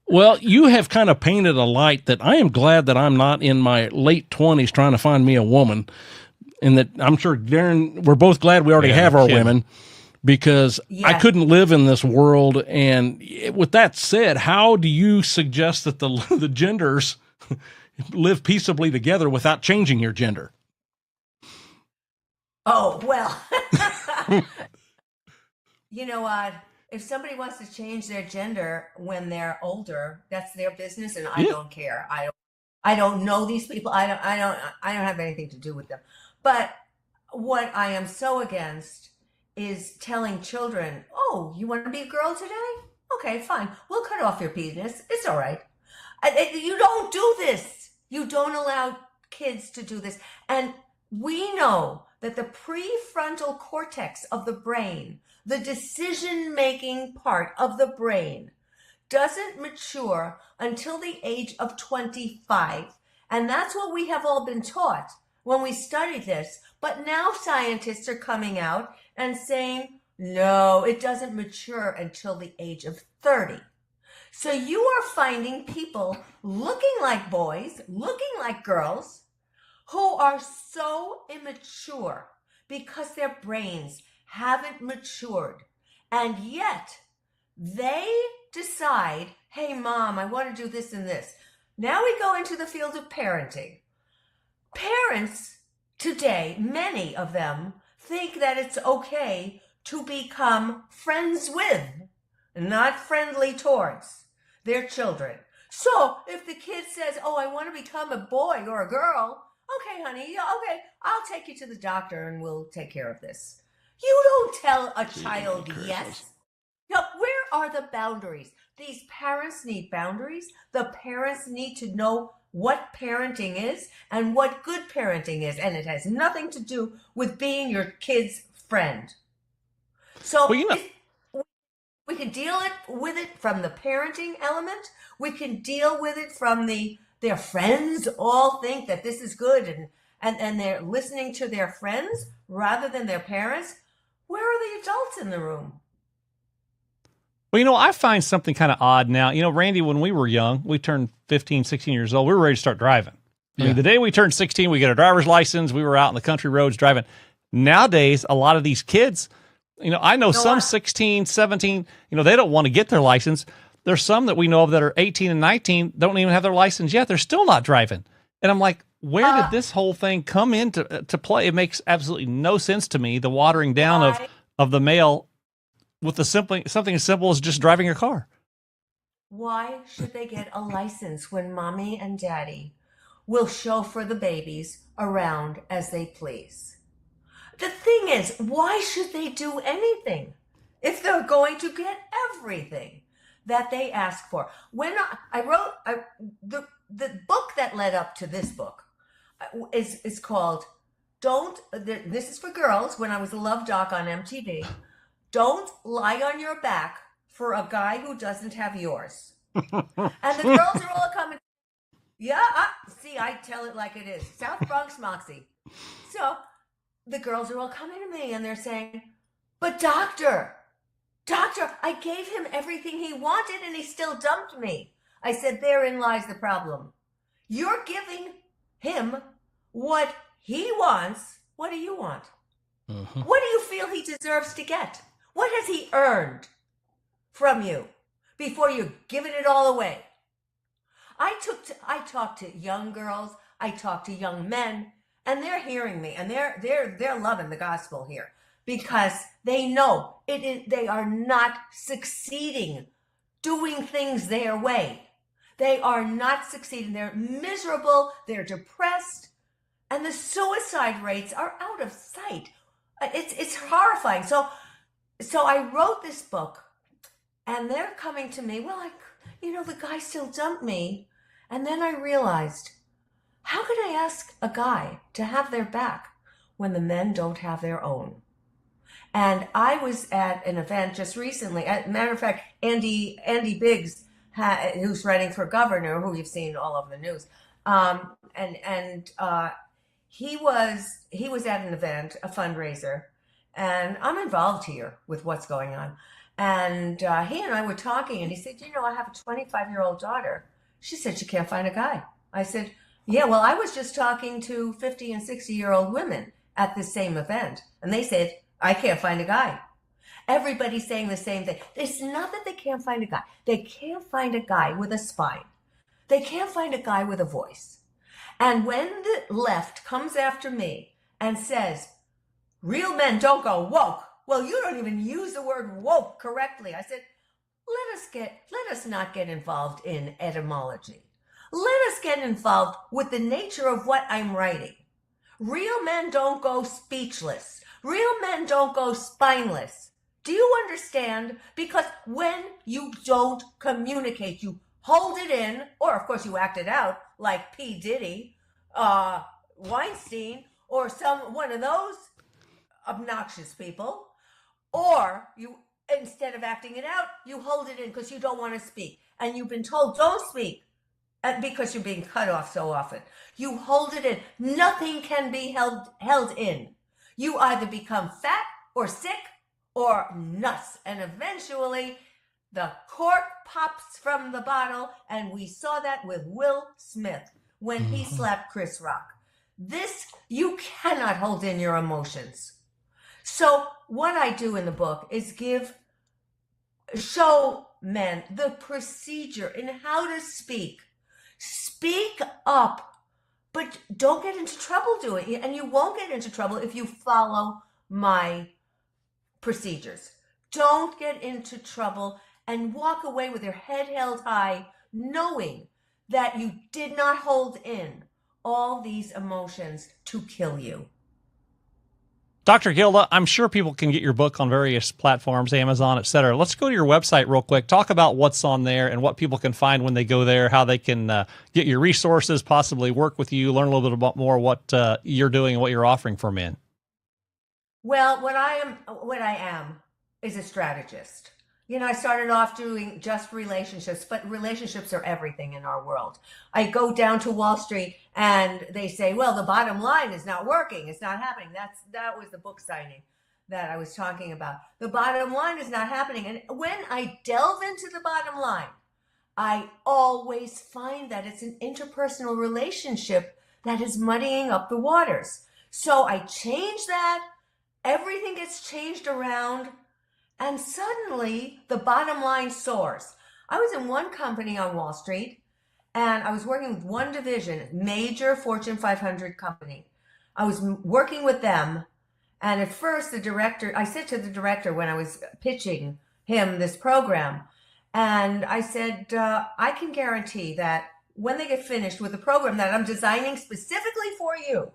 C: Well, you have kind of painted a light that I am glad that I'm not in my late 20s trying to find me a woman. And that I'm sure, Darren, we're both glad we already have our women, because I couldn't live in this world. And with that said, how do you suggest that the genders live peaceably together without changing your gender?
A: Oh, well, you know what? If somebody wants to change their gender when they're older, that's their business, and I don't care. I don't know these people. I don't have anything to do with them. But what I am so against is telling children, "Oh, you want to be a girl today? Okay, fine. We'll cut off your penis. It's all right." You don't do this. You don't allow kids to do this. And we know that the prefrontal cortex of the brain, the decision-making part of the brain, doesn't mature until the age of 25. And that's what we have all been taught when we studied this. But now scientists are coming out and saying, no, it doesn't mature until the age of 30. So you are finding people looking like boys, looking like girls, who are so immature because their brains haven't matured. And yet they decide, hey, Mom, I want to do this and this. Now we go into the field of parenting. Parents today, many of them, think that it's okay to become friends with, not friendly towards, their children. So if the kid says, oh, I want to become a boy or a girl, okay, honey, okay, I'll take you to the doctor and we'll take care of this. You don't tell a child yes. Now, where are the boundaries? These parents need boundaries. The parents need to know what parenting is and what good parenting is. And it has nothing to do with being your kid's friend. So we can deal with it from the parenting element. We can deal with it from their friends all think that this is good and they're listening to their friends rather than their parents. Where are the adults in the room?
J: Well, I find something kind of odd now. Randy, when we were young, we turned 15, 16 years old, we were ready to start driving. I mean, the day we turned 16, we got a driver's license. We were out on the country roads driving. Nowadays, a lot of these kids, I know some 16, 17, they don't want to get their license. There's some that we know of that are 18 and 19, don't even have their license yet. They're still not driving. And I'm like, where did this whole thing come into play? It makes absolutely no sense to me, the watering down of the male with something as simple as just driving your car.
A: Why should they get a license when mommy and daddy will chauffeur the babies around as they please? The thing is, why should they do anything if they're going to get everything that they ask for? When I wrote the book that led up to this book is called this is for girls, when I was a love doc on MTV. Don't lie on your back for a guy who doesn't have yours. And the girls are all coming. Yeah, see, I tell it like it is. South Bronx Moxie. So the girls are all coming to me and they're saying, but doctor, I gave him everything he wanted and he still dumped me. I said, therein lies the problem. You're giving him what he wants. What do you want? What do you feel he deserves to get? What has he earned from you before you're giving it all away? I talk to young girls, I talk to young men, and they're hearing me, and they're loving the gospel here because they know they are not succeeding doing things their way. They are not succeeding. They're miserable, they're depressed, and the suicide rates are out of sight. It's horrifying. So I wrote this book, and they're coming to me, well, the guy still dumped me. And then I realized, how could I ask a guy to have their back when the men don't have their own? And I was at an event just recently. As a matter of fact, Andy Biggs, who's running for governor, who you've seen all over the news, he was at an event, a fundraiser, and I'm involved here with what's going on. And he and I were talking, and he said, I have a 25-year-old daughter. She said she can't find a guy. I said, yeah, well, I was just talking to 50 and 60-year-old women at this same event, and they said, I can't find a guy. Everybody's saying the same thing. It's not that they can't find a guy. They can't find a guy with a spine. They can't find a guy with a voice. And when the left comes after me and says, real men don't go woke. Well, you don't even use the word woke correctly. I said, let us not get involved in etymology. Let us get involved with the nature of what I'm writing. Real men don't go speechless. Real men don't go spineless. Do you understand? Because when you don't communicate, you hold it in, or of course you act it out like P. Diddy, Weinstein, or one of those obnoxious people, or you, instead of acting it out, you hold it in because you don't want to speak. And you've been told, don't speak, because you're being cut off so often. You hold it in. Nothing can be held in. You either become fat or sick or nuts. And eventually, the cork pops from the bottle. And we saw that with Will Smith when he slapped Chris Rock. You cannot hold in your emotions. So what I do in the book is show men the procedure in how to speak. Speak up, but don't get into trouble doing it. And you won't get into trouble if you follow my procedures. Don't get into trouble and walk away with your head held high, knowing that you did not hold in all these emotions to kill you.
J: Dr. Gilda, I'm sure people can get your book on various platforms, Amazon, et cetera. Let's go to your website real quick. Talk about what's on there and what people can find when they go there, how they can get your resources, possibly work with you, learn a little bit about more what you're doing and what you're offering for men.
A: Well, what I am is a strategist. I started off doing just relationships, but relationships are everything in our world. I go down to Wall Street and they say, well, the bottom line is not working. It's not happening. That was the book signing that I was talking about. The bottom line is not happening. And when I delve into the bottom line, I always find that it's an interpersonal relationship that is muddying up the waters. So I change that. Everything gets changed around. And suddenly, the bottom line soars. I was in one company on Wall Street, and I was working with one division, major Fortune 500 company. I was working with them, and at first, I said to the director when I was pitching him this program, and I said, I can guarantee that when they get finished with the program that I'm designing specifically for you,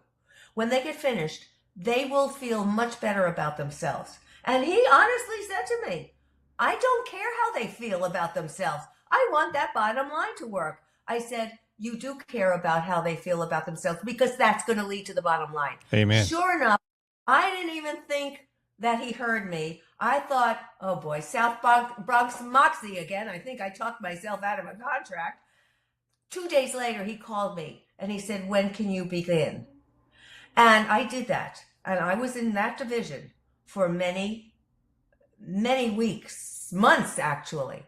A: when they get finished, they will feel much better about themselves. And he honestly said to me, I don't care how they feel about themselves. I want that bottom line to work. I said, you do care about how they feel about themselves because that's going to lead to the bottom line.
J: Amen.
A: Sure enough, I didn't even think that he heard me. I thought, oh boy, South Bronx Moxie again. I think I talked myself out of a contract. 2 days later, he called me and he said, when can you begin? And I did that. And I was in that division for many, many weeks, months actually.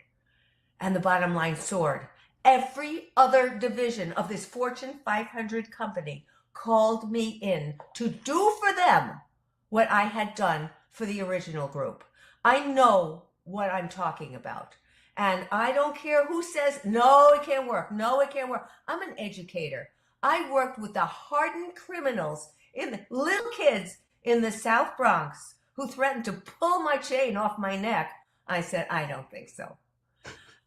A: And the bottom line soared. Every other division of this Fortune 500 company called me in to do for them what I had done for the original group. I know what I'm talking about. And I don't care who says, no, it can't work. No, it can't work. I'm an educator. I worked with the hardened criminals, little kids in the South Bronx who threatened to pull my chain off my neck. I said, I don't think so.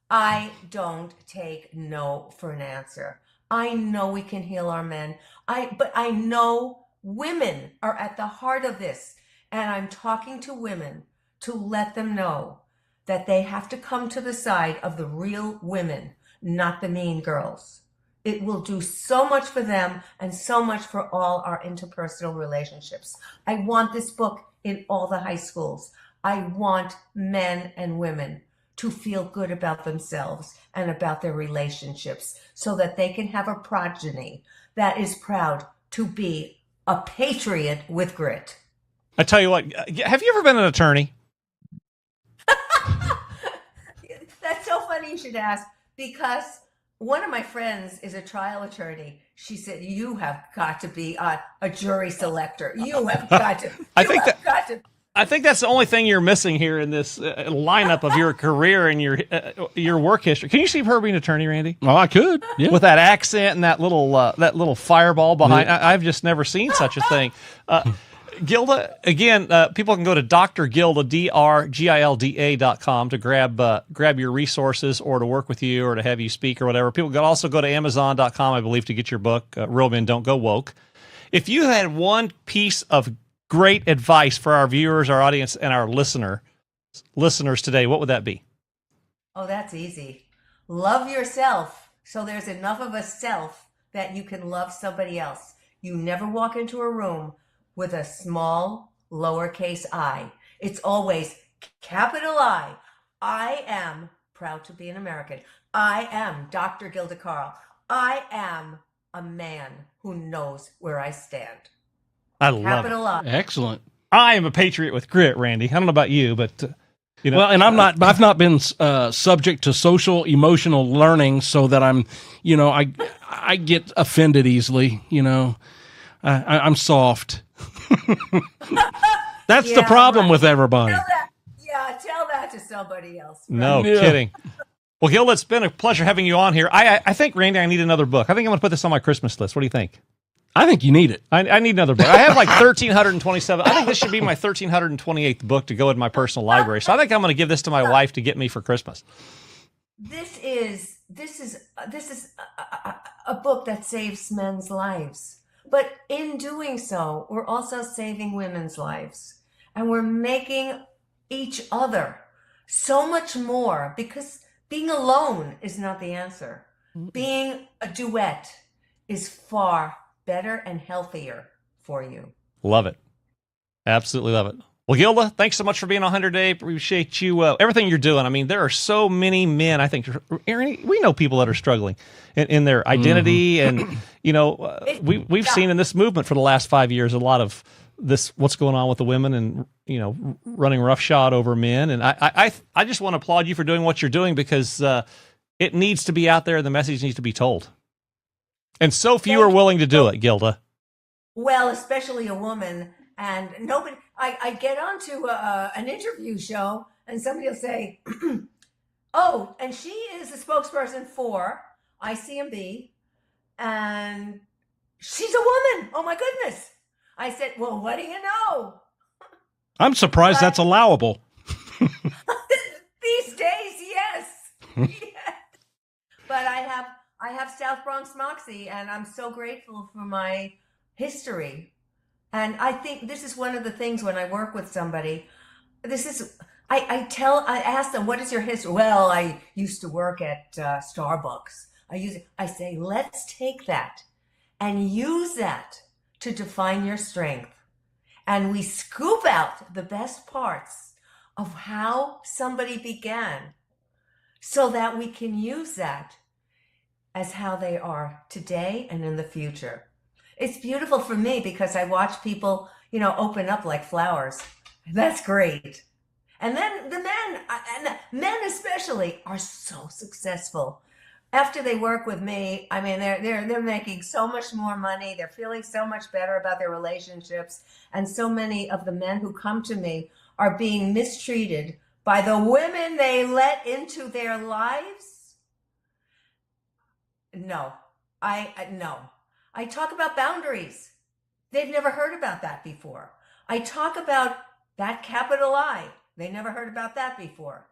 A: I don't take no for an answer. I know we can heal our men. But I know women are at the heart of this. And I'm talking to women to let them know that they have to come to the side of the real women, not the mean girls. It will do so much for them and so much for all our interpersonal relationships. I want this book in all the high schools. I want men and women to feel good about themselves and about their relationships so that they can have a progeny that is proud to be a patriot with grit.
J: I tell you what, have you ever been an attorney?
A: That's so funny you should ask, because one of my friends is a trial attorney. She said, you have got to be a jury selector. You have got to.
J: I think that's the only thing you're missing here in this lineup of your career and your work history. Can you see her being an attorney, Randy?
C: Oh, I could. Yeah.
J: With that accent and that little fireball behind. Yeah. I've just never seen such a thing. Gilda, again, people can go to drgilda, drgilda.com to grab your resources or to work with you or to have you speak or whatever. People can also go to amazon.com, I believe, to get your book, Real Men Don't Go Woke. If you had one piece of great advice for our viewers, our audience, and our listeners today, what would that be?
A: Oh, that's easy. Love yourself so there's enough of a self that you can love somebody else. You never walk into a room with a small lowercase I. It's always capital I. I am proud to be an American. I am Dr. Gilda Carl. I am a man who knows where I stand.
J: I love
A: capital
J: it.
A: I.
C: Excellent.
J: I am a patriot with grit, Randy. I don't know about you, but you know.
C: Well, and I've not been subject to social emotional learning, so that I'm, I get offended easily. I'm soft. That's the problem with everybody.
A: Tell that to somebody else. Right?
J: No kidding. Well, Gilda, it's been a pleasure having you on here. I think, Randy, I need another book. I think I'm going to put this on my Christmas list. What do you think?
C: I think you need it.
J: I need another book. I have like 1,327. I think this should be my 1,328th book to go in my personal library. So I think I'm going to give this to my wife to get me for Christmas.
A: This is a book that saves men's lives. But in doing so, we're also saving women's lives. And we're making each other so much more, because being alone is not the answer. Being a duet is far better and healthier for you.
J: Love it. Absolutely love it. Well, Gilda, thanks so much for being on here today. Appreciate you, everything you're doing. I mean, there are so many men, I think, Aaron, we know people that are struggling in their identity. And, we've seen in this movement for the last 5 years, a lot of this, what's going on with the women and, running roughshod over men. And I just want to applaud you for doing what you're doing, because it needs to be out there. The message needs to be told. And so few are willing to do it, Gilda.
A: Well, especially a woman. And nobody, I get onto an interview show and somebody will say, oh, and she is the spokesperson for ICMB and she's a woman. Oh my goodness. I said, well, what do you know?
C: I'm surprised that's allowable.
A: These days, yes. Yes. But I have South Bronx Moxie, and I'm so grateful for my history. And I think this is one of the things when I work with somebody, I ask them, what is your history? Well, I used to work at Starbucks. I say, let's take that and use that to define your strength. And we scoop out the best parts of how somebody began so that we can use that as how they are today and in the future. It's beautiful for me because I watch people, open up like flowers. That's great. And then the men, and men especially, are so successful. After they work with me, I mean, they're making so much more money. They're feeling so much better about their relationships. And so many of the men who come to me are being mistreated by the women they let into their lives. No, I talk about boundaries. They've never heard about that before. I talk about that capital I. They never heard about that before.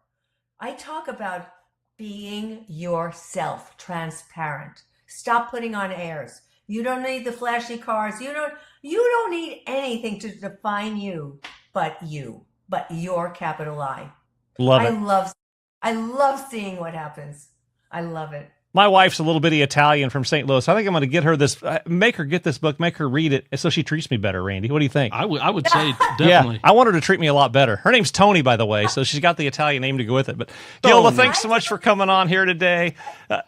A: I talk about being yourself, transparent. Stop putting on airs. You don't need the flashy cars. You don't need anything to define you, but your capital I.
J: Love it.
A: I love seeing what happens. I love it.
J: My wife's a little bitty Italian from St. Louis. I think I'm going to get her this, make her get this book, make her read it, so she treats me better, Randy. What do you think?
C: I would say definitely.
J: Yeah, I want her to treat me a lot better. Her name's Tony, by the way, so she's got the Italian name to go with it. But Gilda, thanks so much for coming on here today.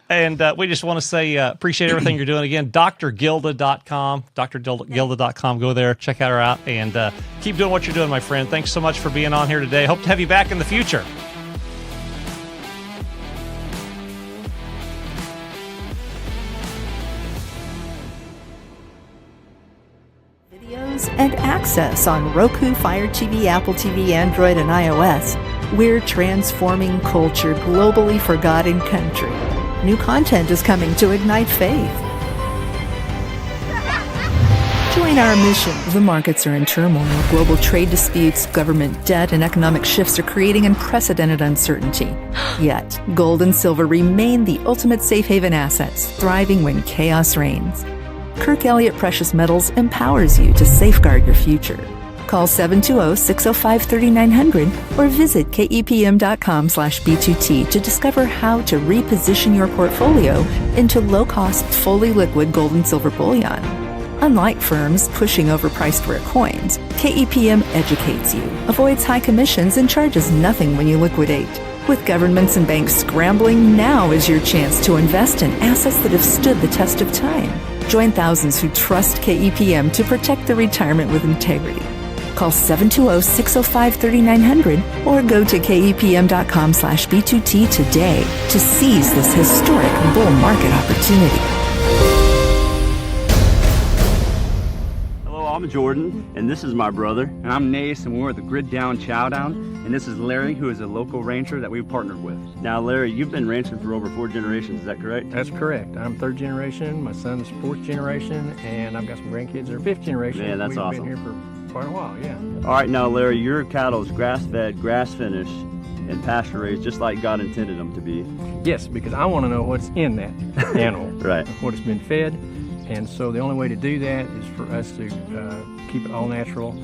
J: And we just want to say appreciate everything you're doing. Again, drgilda.com, drgilda.com. Go there, check her out, and keep doing what you're doing, my friend. Thanks so much for being on here today. Hope to have you back in the future.
D: And access on Roku, FireTV, Apple TV, Android, and iOS. We're transforming culture globally for God and country. New content is coming to ignite faith. Join our mission. The markets are in turmoil. Global trade disputes, government debt, and economic shifts are creating unprecedented uncertainty. Yet, gold and silver remain the ultimate safe haven assets, thriving when chaos reigns. Kirk Elliott Precious Metals empowers you to safeguard your future. Call 720-605-3900 or visit kepm.com/B2T to discover how to reposition your portfolio into low-cost, fully liquid gold and silver bullion. Unlike firms pushing overpriced rare coins, KEPM educates you, avoids high commissions, and charges nothing when you liquidate. With governments and banks scrambling, now is your chance to invest in assets that have stood the test of time. Join thousands who trust KEPM to protect their retirement with integrity. Call 720-605-3900 or go to kepm.com/B2T today to seize this historic bull market opportunity.
K: Hello, I'm Jordan, and this is my brother. And I'm Nace, and we're at the Grid Down Chowdown. And this is Larry, who is a local rancher that we've partnered with. Now, Larry, you've been ranching for over 4 generations, is that correct?
L: That's correct. I'm 3rd generation, my son's 4th generation, and I've got some grandkids that are 5th generation.
K: Man, that's awesome.
L: We've been here for quite a while, yeah.
K: All right, now, Larry, your cattle is grass-fed, grass-finished, and pasture-raised, just like God intended them to be.
L: Yes, because I want to know what's in that animal.
K: Right.
L: What it's been fed, and so the only way to do that is for us to keep it all natural,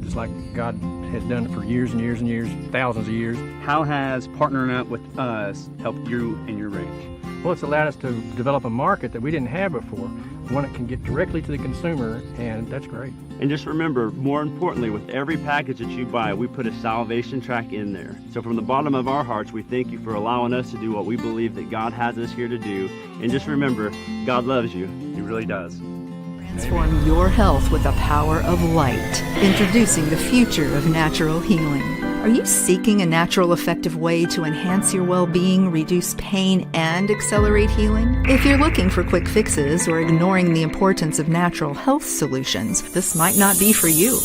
L: just like God has done it for years and years and years, thousands of years.
K: How has partnering up with us helped you and your ranch?
L: Well, it's allowed us to develop a market that we didn't have before, one that can get directly to the consumer, and that's great.
K: And just remember, more importantly, with every package that you buy, we put a salvation track in there. So from the bottom of our hearts, we thank you for allowing us to do what we believe that God has us here to do. And just remember, God loves you. He really does.
D: Transform your health with the power of light. Introducing the future of natural healing. Are you seeking a natural, effective way to enhance your well-being, reduce pain, and accelerate healing? If you're looking for quick fixes or ignoring the importance of natural health solutions, this might not be for you.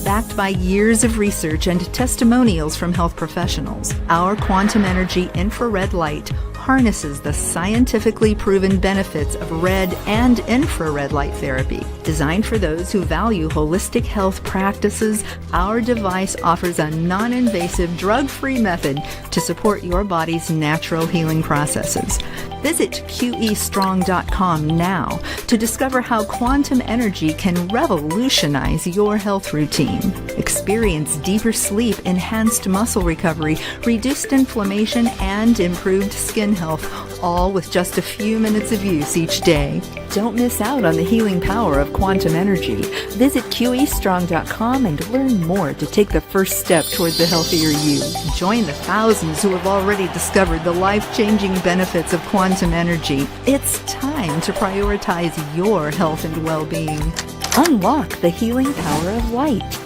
D: Backed by years of research and testimonials from health professionals, our quantum energy infrared light harnesses the scientifically proven benefits of red and infrared light therapy. Designed for those who value holistic health practices, our device offers a non-invasive, drug-free method to support your body's natural healing processes. Visit QEstrong.com now to discover how quantum energy can revolutionize your health routine. Experience deeper sleep, enhanced muscle recovery, reduced inflammation, and improved skin health, all with just a few minutes of use each day. Don't miss out on the healing power of quantum energy. Visit QEstrong.com and learn more to take the first step toward the healthier you. Join the thousands who have already discovered the life-changing benefits of quantum energy. It's time to prioritize your health and well-being. Unlock the healing power of light.